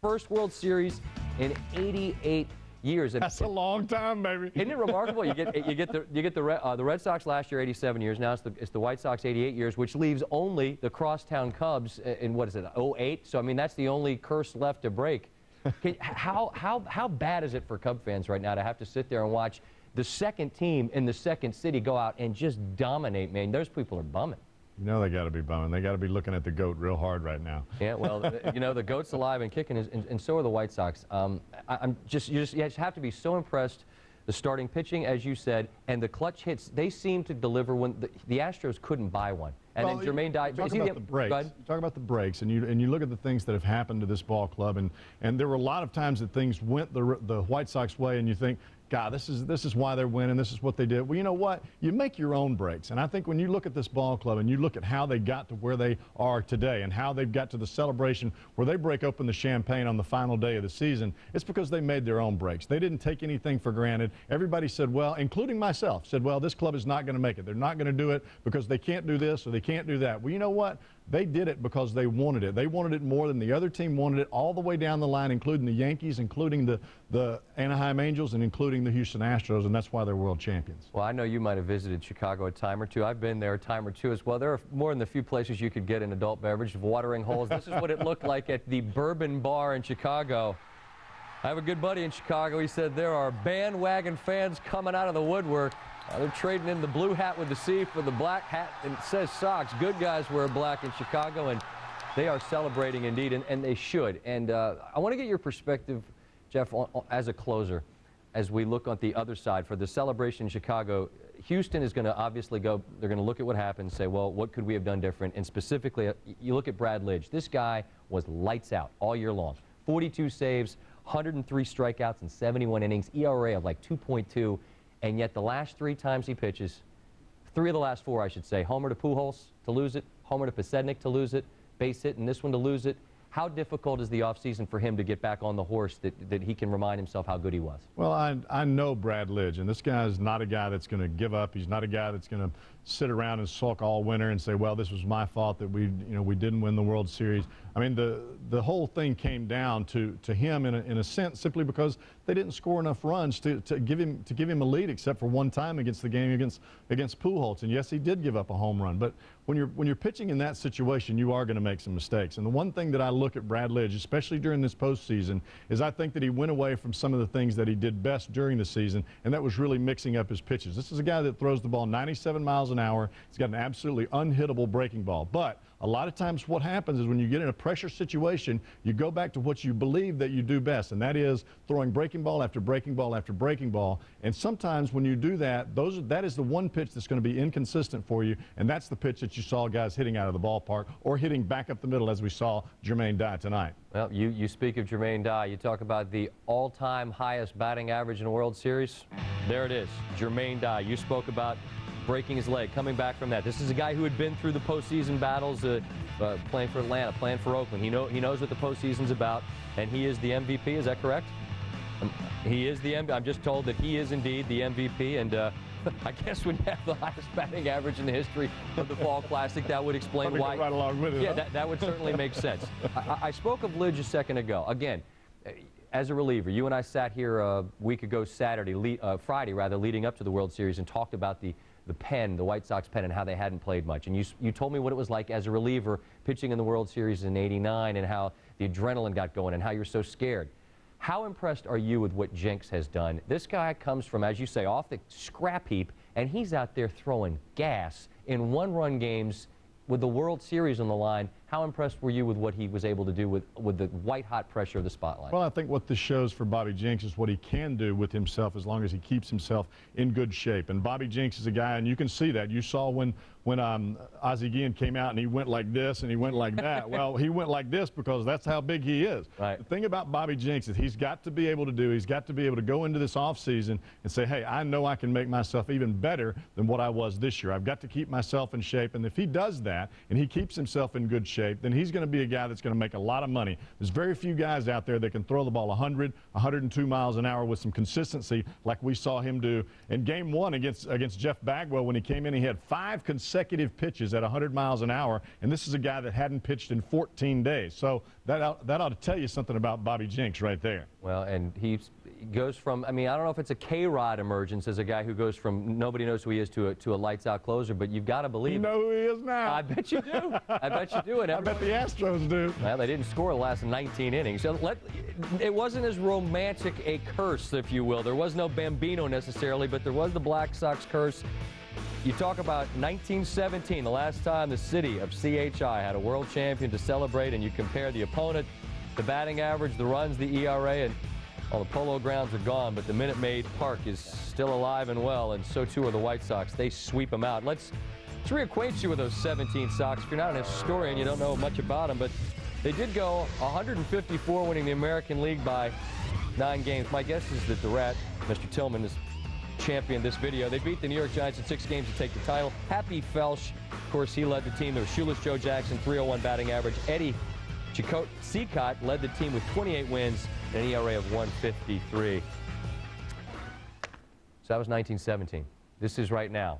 First World Series in 88 years. That's a long time, baby. Isn't it remarkable? You get the Red Sox last year, 87 years. Now it's the White Sox, 88 years, which leaves only the Crosstown Cubs in what is it, 08? So I mean that's the only curse left to break. How bad is it for Cub fans right now to have to sit there and watch the second team in the second city go out and just dominate? Man, those people are bumming. You know they got to be bumming. They got to be looking at the GOAT real hard right now. Yeah, well, you know the GOAT's alive and kicking, and so are the White Sox. You just have to be so impressed. The starting pitching, as you said, and the clutch hits, they seem to deliver when the Astros couldn't buy one. And then Jermaine died. Talk about the breaks. You talk about the breaks, and you look at the things that have happened to this ball club, and there were a lot of times that things went the White Sox way, and you think, God, this is why they're winning. This is what they did. Well, you know what? You make your own breaks. And I think when you look at this ball club and you look at how they got to where they are today and how they've got to the celebration where they break open the champagne on the final day of the season, it's because they made their own breaks. They didn't take anything for granted. Everybody said, well, including myself, said, well, this club is not going to make it. They're not going to do it because they can't do this or they can't do that. Well, you know what? They did it because they wanted it. They wanted it more than the other team wanted it all the way down the line, including the Yankees, including the Anaheim Angels, and including the Houston Astros, and that's why they're world champions. Well, I know you might have visited Chicago a time or two. I've been there a time or two as well. There are more than a few places you could get an adult beverage of watering holes. This is what it looked like at the Bourbon Bar in Chicago. I have a good buddy in Chicago. He said there are bandwagon fans coming out of the woodwork. They're trading in the blue hat with the C for the black hat, and it says Sox. Good guys wear black in Chicago, and they are celebrating indeed, and they should. And I want to get your perspective, Jeff, as a closer, as we look on the other side for the celebration in Chicago. Houston is going to obviously go, they're going to look at what happened and say, well, what could we have done different? And specifically, you look at Brad Lidge. This guy was lights out all year long. 42 saves, 103 strikeouts in 71 innings, ERA of like 2.2. And yet the last 3 times he pitches, 3 of the last 4, I should say, homer to Pujols to lose it, homer to Pasednik to lose it, base hit, and this one to lose it. How difficult is the offseason for him to get back on the horse that he can remind himself how good he was? Well, I know Brad Lidge, and this guy is not a guy that's going to give up. He's not a guy that's going to sit around and sulk all winter and say, well, this was my fault that we didn't win the World Series. I mean, the whole thing came down to him in a sense simply because they didn't score enough runs to give him a lead, except for one time against the game against Pujols. And yes, he did give up a home run, but when you're pitching in that situation, you are going to make some mistakes. And the one thing that I look at Brad Lidge, especially during this postseason, is I think that he went away from some of the things that he did best during the season, and that was really mixing up his pitches. This is a guy that throws the ball 97 miles an hour. He's got an absolutely unhittable breaking ball. But a lot of times what happens is when you get in a pressure situation, you go back to what you believe that you do best, and that is throwing breaking ball after breaking ball after breaking ball. And sometimes when you do that, that is the one pitch that's going to be inconsistent for you, and that's the pitch that you saw guys hitting out of the ballpark or hitting back up the middle, as we saw Jermaine Dye tonight. Well, you speak of Jermaine Dye. You talk about the all-time highest batting average in a World Series. There it is, Jermaine Dye. You spoke about breaking his leg, coming back from that. This is a guy who had been through the postseason battles, playing for Atlanta, playing for Oakland. He knows what the postseason's about, and he is the MVP. Is that correct? He is the MVP. I'm just told that he is indeed the MVP, and I guess when you have the highest batting average in the history of the Fall Classic, that would explain why. Right along with it, yeah, that would certainly make sense. I spoke of Lidge a second ago. Again, as a reliever, you and I sat here a week ago Friday, leading up to the World Series, and talked about the pen, the White Sox pen, and how they hadn't played much. And you told me what it was like as a reliever pitching in the World Series in '89 and how the adrenaline got going and how you're so scared. How impressed are you with what Jenks has done? This guy comes from, as you say, off the scrap heap, and he's out there throwing gas in one-run games with the World Series on the line. How impressed were you with what he was able to do with the white-hot pressure of the spotlight? Well, I think what this shows for Bobby Jenks is what he can do with himself as long as he keeps himself in good shape. And Bobby Jenks is a guy, and you can see that. You saw when Ozzie Guillen came out and he went like this and he went like that. Well, he went like this because that's how big he is. Right. The thing about Bobby Jenks is he's got to be able to go into this offseason and say, hey, I know I can make myself even better than what I was this year. I've got to keep myself in shape. And if he does that and he keeps himself in good shape, shape, then he's going to be a guy that's going to make a lot of money. There's very few guys out there that can throw the ball 100, 102 miles an hour with some consistency like we saw him do in Game 1 against Jeff Bagwell. When he came in, he had 5 consecutive pitches at 100 miles an hour, and this is a guy that hadn't pitched in 14 days. So that ought to tell you something about Bobby Jenks right there. Well, and he goes from, I mean, I don't know if it's a K-Rod emergence as a guy who goes from nobody knows who he is to a lights-out closer, but you've got to believe. You know who he is now. I bet you do. I bet you do. And I bet the Astros do. Well, they didn't score the last 19 innings. So it wasn't as romantic a curse, if you will. There was no Bambino necessarily, but there was the Black Sox curse. You talk about 1917, the last time the city of CHI had a world champion to celebrate, and you compare the opponent, the batting average, the runs, the ERA, and all the Polo Grounds are gone, but the Minute Maid Park is still alive and well, and so too are the White Sox. They sweep them out. Let's reacquaint you with those 17 Sox. If you're not an historian, you don't know much about them, but they did go 154, winning the American League by 9 games. My guess is that the Rat, Mr. Tillman, is championed this video. They beat the New York Giants in 6 games to take the title. Happy Felsch, of course, he led the team. There was Shoeless Joe Jackson, 301 batting average. Eddie Cicotte led the team with 28 wins and an ERA of 153. So that was 1917. This is right now.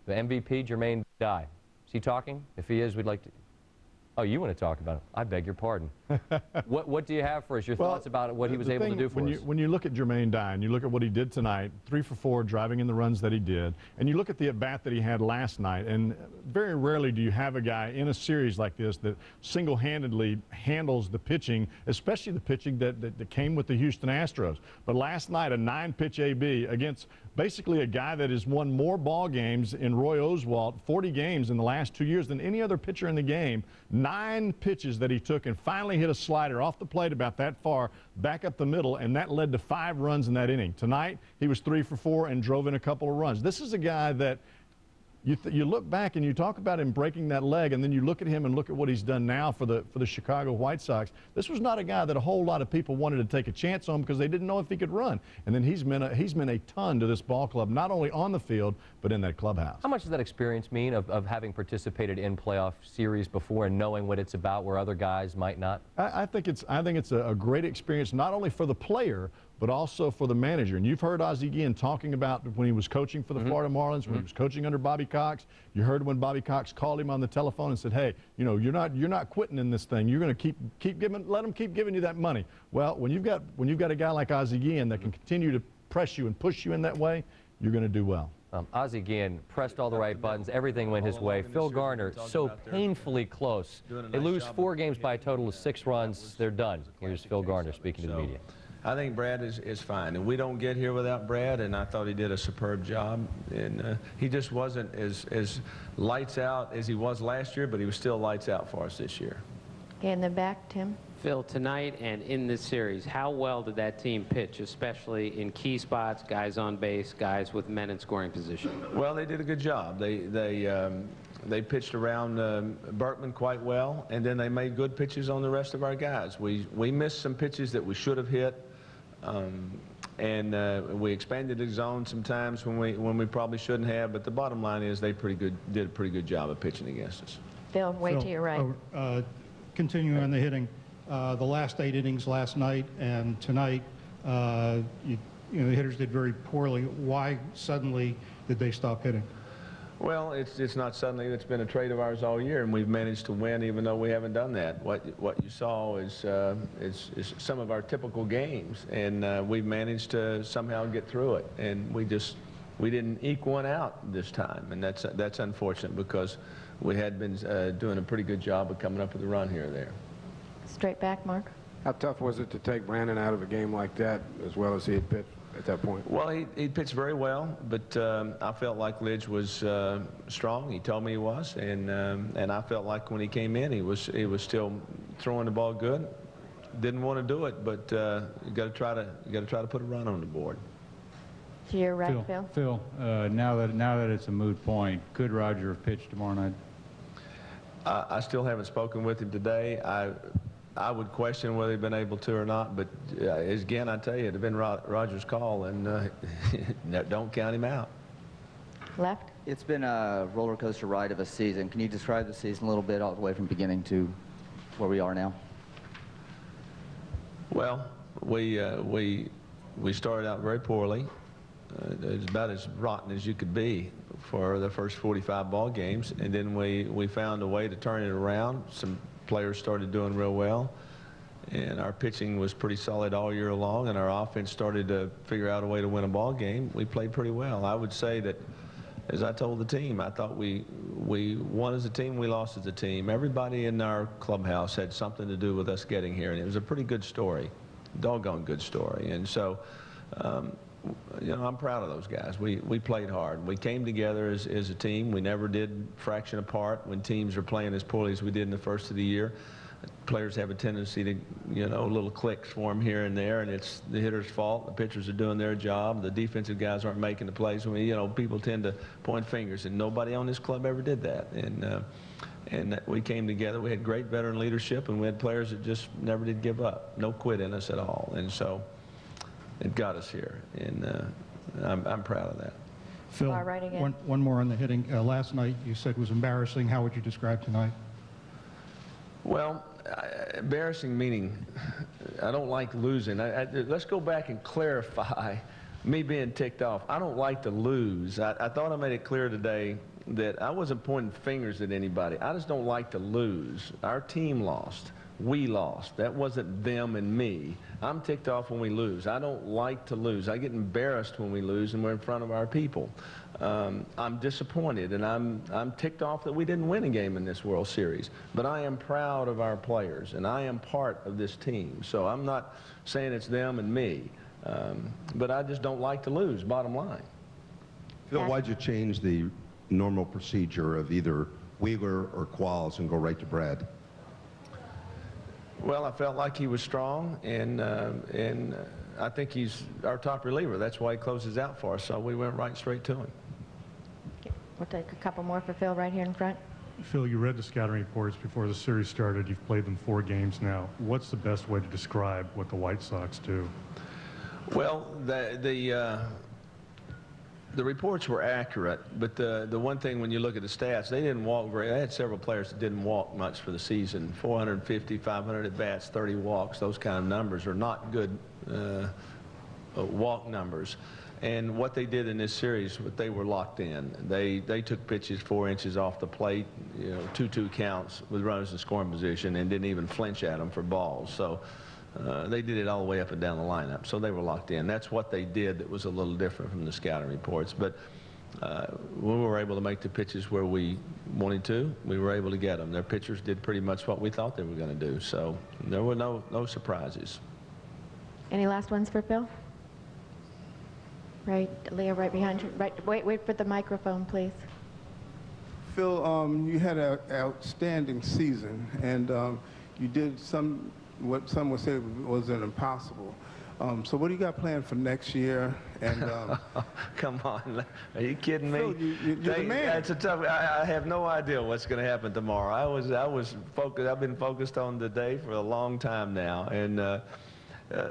The MVP, Jermaine Dye. Is he talking? If he is, we'd like to. Oh, you want to talk about him? I beg your pardon. What do you have for us? Your thoughts about what he was able to do for us? When you look at Jermaine Dye and you look at what he did tonight, 3 for 4 driving in the runs that he did, and you look at the at-bat that he had last night, and very rarely do you have a guy in a series like this that single-handedly handles the pitching, especially the pitching that came with the Houston Astros. But last night, a 9-pitch AB against basically a guy that has won more ball games in Roy Oswalt, 40 games in the last 2 years, than any other pitcher in the game. 9 pitches that he took and finally hit a slider off the plate about that far back up the middle, and that led to 5 runs in that inning. Tonight, he was 3 for 4 and drove in a couple of runs. This is a guy that you look back and you talk about him breaking that leg, and then you look at him and look at what he's done now for the Chicago White Sox. This was not a guy that a whole lot of people wanted to take a chance on because they didn't know if he could run. And then he's meant a ton to this ball club, not only on the field but in that clubhouse. How much does that experience mean of having participated in playoff series before and knowing what it's about where other guys might not? I think it's a great experience, not only for the player but also for the manager. And you've heard Ozzie Guillen talking about when he was coaching for the Florida Marlins, when he was coaching under Bobby Cox. You heard when Bobby Cox called him on the telephone and said, hey, you know, you're not quitting in this thing. You're going to keep giving, let them keep giving you that money. Well, when you've got a guy like Ozzie Guillen that can continue to press you and push you in that way, you're going to do well. Ozzie Guillen pressed all the right buttons. Everything went his way. Phil Garner, so painfully close. They lose 4 games by a total of 6 runs. They're done. Here's Phil Garner speaking to the media. I think Brad is fine, and we don't get here without Brad, and I thought he did a superb job. And he just wasn't as lights out as he was last year, but he was still lights out for us this year. Okay, in the back, Tim. Phil, tonight and in this series, how well did that team pitch, especially in key spots, guys on base, guys with men in scoring position? Well, they did a good job. They pitched around Berkman quite well, and then they made good pitches on the rest of our guys. We missed some pitches that we should have hit. And we expanded the zone sometimes when we probably shouldn't have, but the bottom line is they did a pretty good job of pitching against us. Phil, way to your right. Continuing on the hitting, the last 8 innings last night and tonight, the hitters did very poorly. Why suddenly did they stop hitting? Well, it's not suddenly. It's been a trait of ours all year, and we've managed to win even though we haven't done that. What you saw is some of our typical games, and we've managed to somehow get through it. And we didn't eke one out this time, and that's unfortunate because we had been doing a pretty good job of coming up with a run here or there. Straight back, Mark. How tough was it to take Brandon out of a game like that as well as he had pitched at that point? Well, he pitched very well, but I felt like Lidge was strong. He told me he was, and I felt like when he came in, he was still throwing the ball good. Didn't want to do it, but you got to try to put a run on the board. To your right, Phil. Phil, now that it's a moot point, could Roger have pitched tomorrow night? I still haven't spoken with him today. I would question whether he'd been able to or not, but again, I tell you, it'd have been Roger's call, and don't count him out. Left. It's been a roller coaster ride of a season. Can you describe the season a little bit all the way from beginning to where we are now? Well, we started out very poorly. It was about as rotten as you could be for the first 45 ball games, and then we found a way to turn it around. Some players started doing real well, and our pitching was pretty solid all year long, and our offense started to figure out a way to win a ball game. We played pretty well. I would say that, as I told the team, I thought we won as a team, we lost as a team. Everybody in our clubhouse had something to do with us getting here, and it was a pretty good story, doggone good story. And so, you know, I'm proud of those guys. We played hard. We came together as a team. We never did fraction apart when teams are playing as poorly as we did in the first of the year. Players have a tendency to, you know, little clicks form here and there, and it's the hitter's fault. The pitchers are doing their job. The defensive guys aren't making the plays. I mean, you know, people tend to point fingers, and nobody on this club ever did that. And we came together. We had great veteran leadership, and we had players that just never did give up. No quit in us at all. And so it got us here, and I'm proud of that. Phil, Right again. one more on the hitting. Last night you said was embarrassing. How would you describe tonight? Well, embarrassing meaning I don't like losing. Let's go back and clarify me being ticked off. I don't like to lose. I thought I made it clear today that I wasn't pointing fingers at anybody. I just don't like to lose. Our team lost. We lost. That wasn't them and me. I'm ticked off when we lose. I don't like to lose. I get embarrassed when we lose and we're in front of our people. I'm disappointed, and I'm ticked off that we didn't win a game in this World Series. But I am proud of our players, and I am part of this team. So I'm not saying it's them and me, but I just don't like to lose, bottom line. Phil, why'd you change the normal procedure of either Wheeler or Qualls and go right to Brad? Well, I felt like he was strong, and I think he's our top reliever. That's why he closes out for us, so we went right straight to him. We'll take a couple more for Phil right here in front. Phil, you read the scouting reports before the series started. You've played them 4 games now. What's the best way to describe what the White Sox do? Well, the reports were accurate, but the one thing when you look at the stats, they didn't walk very. They had several players that didn't walk much for the season. 450, 500 at bats, 30 walks. Those kind of numbers are not good walk numbers. And what they did in this series, they were locked in. They took pitches 4 inches off the plate, you know, 2-2 counts with runners in scoring position, and didn't even flinch at them for balls. So they did it all the way up and down the lineup. So they were locked in. That's what they did that was a little different from the scouting reports. But we were able to make the pitches where we wanted to. We were able to get them. Their pitchers did pretty much what we thought they were going to do. So there were no surprises. Any last ones for Phil? Right, Leah, right behind you. Right, wait for the microphone, please. Phil, you had an outstanding season, and you did what some would say was an impossible. So what do you got planned for next year? And come on, are you kidding me? Phil, you're the man. It's a tough. I have no idea what's going to happen tomorrow. I was focused. I've been focused on the day for a long time now, and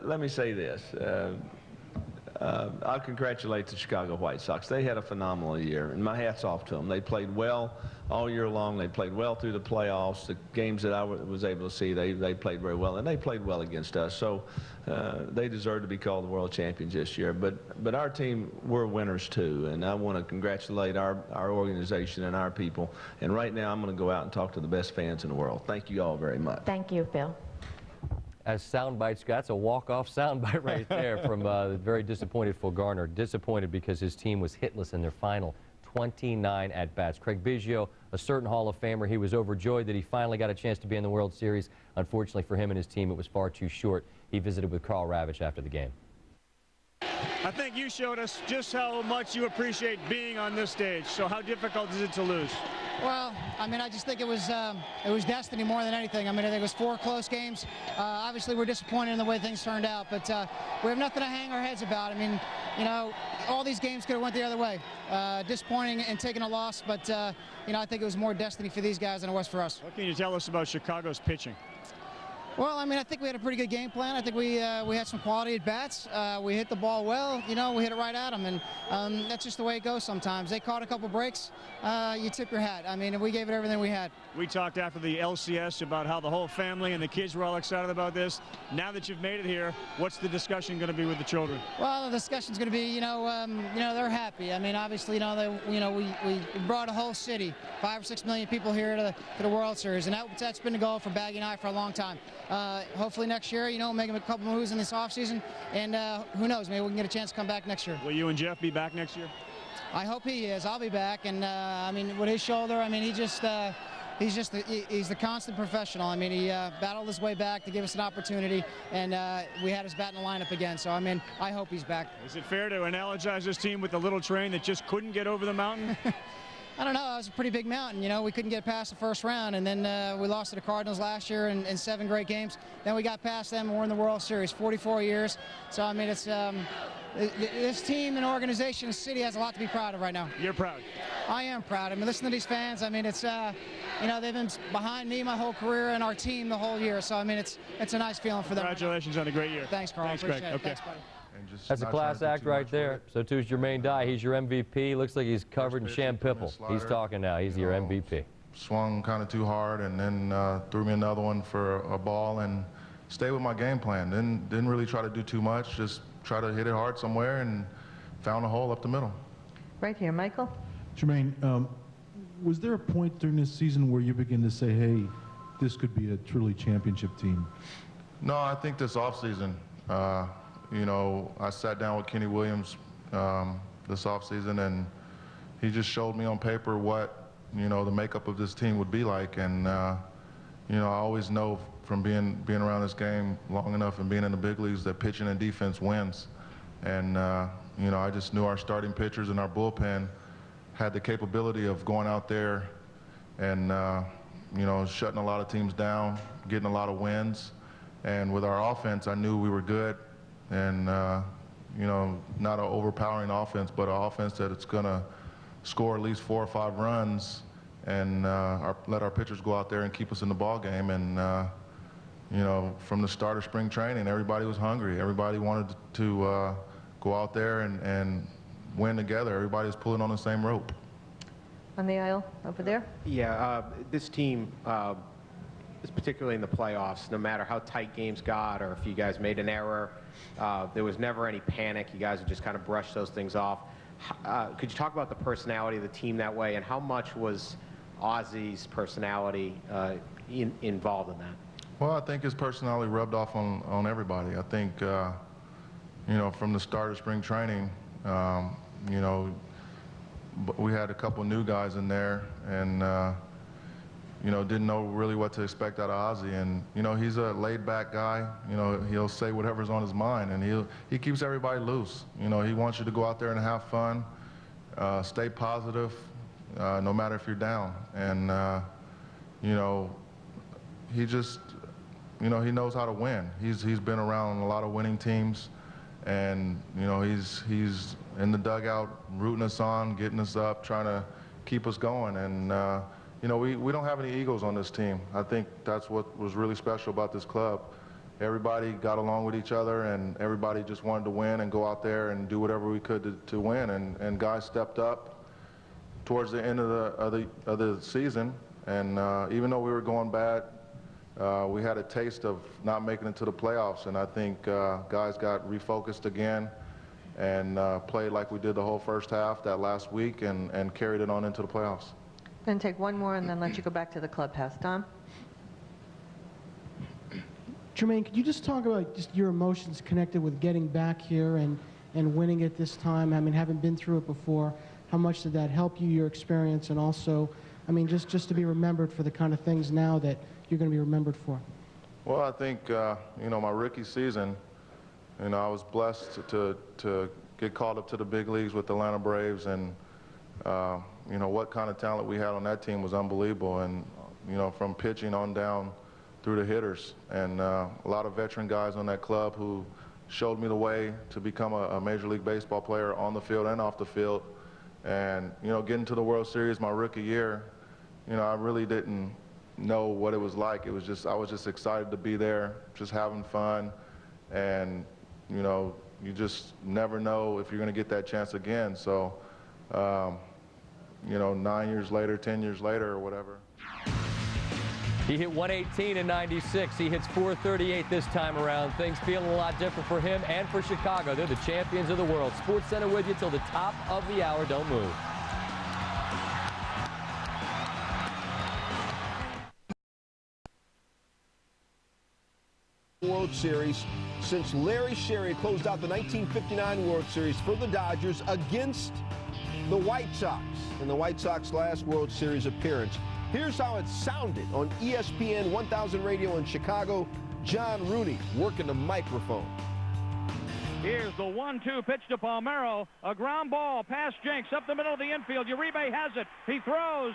let me say this. I'll congratulate the Chicago White Sox. They had a phenomenal year, and my hat's off to them. They played well all year long. They played well through the playoffs. The games that I was able to see, they played very well, and they played well against us. So they deserve to be called the world champions this year. But our team, we're winners too, and I want to congratulate our organization and our people. And right now, I'm going to go out and talk to the best fans in the world. Thank you all very much. Thank you, Phil. As sound bites go, that's a walk-off sound bite right there from the very disappointed Phil Garner. Disappointed because his team was hitless in their final 29 at-bats. Craig Biggio, a certain Hall of Famer, he was overjoyed that he finally got a chance to be in the World Series. Unfortunately for him and his team, it was far too short. He visited with Carl Ravitch after the game. I think you showed us just how much you appreciate being on this stage. So how difficult is it to lose? Well, I mean, I just think it was destiny more than anything. I mean, I think it was 4 close games. Obviously, we're disappointed in the way things turned out, but we have nothing to hang our heads about. I mean, you know, all these games could have went the other way. Disappointing and taking a loss, but you know, I think it was more destiny for these guys than it was for us. What can you tell us about Chicago's pitching? Well, I mean, I think we had a pretty good game plan. I think we had some quality at bats. We hit the ball well. You know, we hit it right at them, and that's just the way it goes sometimes. They caught a couple breaks. You tip your hat. I mean, we gave it everything we had. We talked after the LCS about how the whole family and the kids were all excited about this. Now that you've made it here, what's the discussion going to be with the children? Well, the discussion's going to be, they're happy. I mean, obviously, we brought a whole city, 5 or 6 million people here to the World Series, and that's been the goal for Baggy and I for a long time. Hopefully next year, making a couple moves in this offseason, and who knows, maybe we can get a chance to come back next year. Will you and Jeff be back next year? I hope he is. I'll be back, and I mean, with his shoulder, I mean, he's the constant professional. I mean, he battled his way back to give us an opportunity, and we had his bat in the lineup again. So, I mean, I hope he's back. Is it fair to analogize this team with the little train that just couldn't get over the mountain? I don't know. It was a pretty big mountain. We couldn't get past the first round, and then we lost to the Cardinals last year in 7 great games. Then we got past them, and we're in the World Series, 44 years. So, I mean, it's this team and organization and city has a lot to be proud of right now. You're proud? I am proud. I mean, listen to these fans. I mean, it's they've been behind me my whole career and our team the whole year. So, I mean, it's a nice feeling for them. Congratulations on a great year. Thanks, Carl. Thanks, Appreciate Greg. it. Okay. Thanks, buddy. That's a class act right there. So too is Jermaine Dye. He's your MVP. Looks like he's covered in sham pipple. He's talking now. He's your MVP. Swung kind of too hard and then threw me another one for a ball and stayed with my game plan. Didn't really try to do too much. Just try to hit it hard somewhere and found a hole up the middle. Right here, Michael. Jermaine, was there a point during this season where you begin to say, hey, this could be a truly championship team? No, I think this offseason, I sat down with Kenny Williams this offseason, and he just showed me on paper what, the makeup of this team would be like. And, I always know from being around this game long enough and being in the big leagues that pitching and defense wins. And, I just knew our starting pitchers and our bullpen had the capability of going out there and, shutting a lot of teams down, getting a lot of wins. And with our offense, I knew we were good. And, not an overpowering offense, but an offense that it's going to score at least 4 or 5 runs and let our pitchers go out there and keep us in the ball game. And, from the start of spring training, everybody was hungry. Everybody wanted to go out there and win together. Everybody was pulling on the same rope. On the aisle over there. Yeah, this team, particularly in the playoffs, no matter how tight games got or if you guys made an error, there was never any panic. You guys would just kind of brush those things off. Could you talk about the personality of the team that way, and how much was Ozzy's personality involved in that? Well, I think his personality rubbed off on everybody. I think, from the start of spring training, we had a couple new guys in there, and didn't know really what to expect out of Ozzy. And, he's a laid-back guy. He'll say whatever's on his mind, and he keeps everybody loose. He wants you to go out there and have fun, stay positive, no matter if you're down. And, he just, he knows how to win. He's been around a lot of winning teams, and, he's in the dugout rooting us on, getting us up, trying to keep us going. And, we don't have any egos on this team. I think that's what was really special about this club. Everybody got along with each other, and everybody just wanted to win and go out there and do whatever we could to win. And guys stepped up towards the end of the season. And even though we were going bad, we had a taste of not making it to the playoffs. And I think guys got refocused again and played like we did the whole first half that last week and carried it on into the playoffs. Then take one more and then let you go back to the clubhouse. Tom? Jermaine, could you just talk about just your emotions connected with getting back here and winning it this time? I mean, having been through it before, how much did that help you, your experience, and also, I mean, just to be remembered for the kind of things now that you're going to be remembered for? Well, I think, my rookie season, I was blessed to get called up to the big leagues with the Atlanta Braves, and what kind of talent we had on that team was unbelievable. And, from pitching on down through the hitters, and a lot of veteran guys on that club who showed me the way to become a Major League Baseball player on the field and off the field. And, getting to the World Series my rookie year, I really didn't know what it was like. It was just, I was just excited to be there, just having fun, and you know, you just never know if you're going to get that chance again. So, you know, 9 years later, 10 years later, or whatever. He hit 118 in '96. He hits 438 this time around. Things feeling a lot different for him and for Chicago. They're the champions of the world. SportsCenter with you till the top of the hour. Don't move. World Series since Larry Sherry closed out the 1959 World Series for the Dodgers against the White Sox in the White Sox last World Series appearance. Here's how it sounded on ESPN 1000 radio in Chicago. John Rooney working the microphone. Here's the 1-2 pitch to Palmeiro. A ground ball past Jenks up the middle of the infield. Uribe has it. He throws.